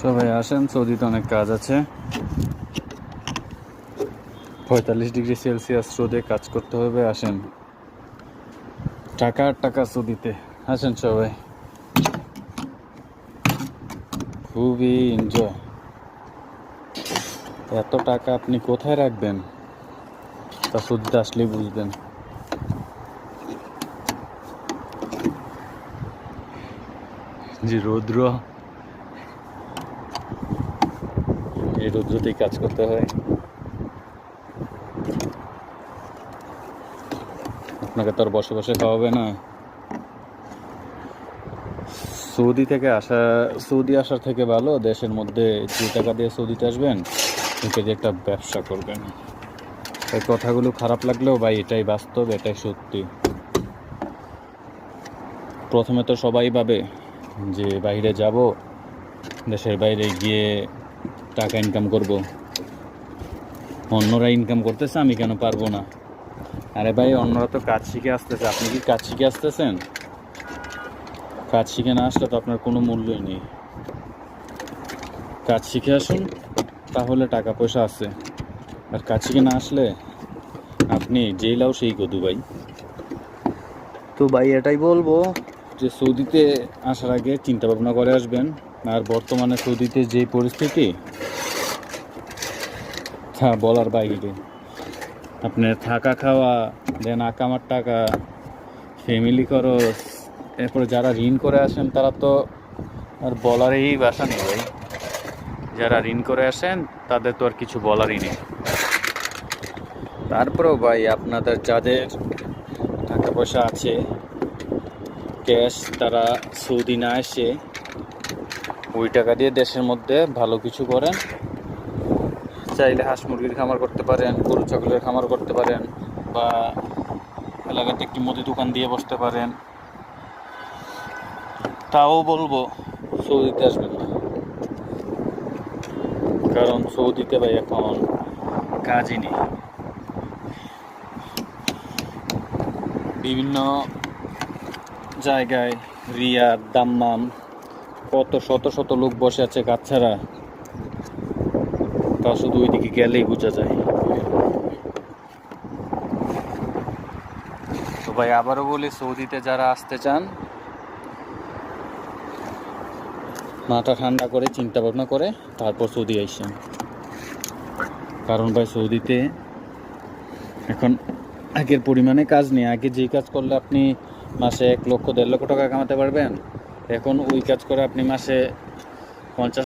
সবাই আসেন, সৌদিতে অনেক কাজ আছে। 45 ডিগ্রি সেলসিয়াস রোদে কাজ করতে হবে। আসেন, টাকা আর টাকা সৌদিতে। আসেন সবাই, খুবই এনজয়। এত টাকা আপনি কোথায় রাখবেন তা সৌদিতে আসলেই বুঝবেন। যে রৌদ্র, এই রৌদ্রতেই কাজ করতে হয়। আপনাকে তো আর বসে বসে খাওয়াবে না। সৌদি আসার থেকে ভালো দেশের মধ্যে যে টাকা দিয়ে সৌদিতে আসবেন এটা দিয়ে একটা ব্যবসা করবেন। এই কথাগুলো খারাপ লাগলেও ভাই এটাই বাস্তব, এটাই সত্যি। প্রথমে তো সবাই ভাবে যে বাইরে যাব, দেশের বাইরে গিয়ে টাকা ইনকাম করব, অন্যরা ইনকাম করতেছে আমি কেন পারবো না। আরে ভাই, অন্যরা তো কাজ শিখে আসতেছে, আপনি কি কাজ শিখে আসতেছেন? কাজ শিখে না আসলে তো আপনার কোনো মূল্যই নেই। কাজ শিখে আসুন, তাহলে টাকা পয়সা আছে। আর কাজ শিখে না আসলে আপনি যেই লাও সেই কদু ভাই। তো ভাই এটাই বলবো যে সৌদিতে আসার আগে চিন্তা ভাবনা করে আসবেন। আর বর্তমানে সৌদিতে যে পরিস্থিতি তা বলার বাইরে। আপনার থাকা খাওয়া, দেন আকামার টাকা, ফ্যামিলি খরচ, এরপরে যারা ঋণ করে আসেন তারা তো আর বলারই ভাষা নেই ভাই। যারা ঋণ করে আসেন তাদের তো আর কিছু বলারই নেই। তারপরেও ভাই আপনাদের যাদের টাকা পয়সা আছে ক্যাশ, তারা সৌদি না এসে ওই টাকা দিয়ে দেশের মধ্যে ভালো কিছু করেন। চাইলে হাঁস মুরগির খামার করতে পারেন, গরু ছাগলের খামার করতে পারেন, বা এলাকাতে একটি মুদি দোকান দিয়ে বসতে পারেন। তাও বলবো সৌদিতে আসবেন না, কারণ সৌদিতে ভাই এখন কাজই নেই। বিভিন্ন জায়গায় রিয়াদ, দাম্মাম, কত শত শত লোক বসে আছে কাজ ছাড়া। তা শুধু ওইদিকে গেলেই বোঝা যায়। তো ভাই আবারও বলি, সৌদিতে যারা আসতে চান মাথা ঠান্ডা করে চিন্তা ভাবনা করে তারপর সৌদি আইসেন। কারণ ভাই সৌদিতে এখন আগের পরিমাণে কাজ নেই। আগে যেই কাজ করলে আপনি মাসে 1 লক্ষ 1.5 লক্ষ টাকা কামাতে পারবেন, এখন ওই কাজ করে আপনি মাসে 50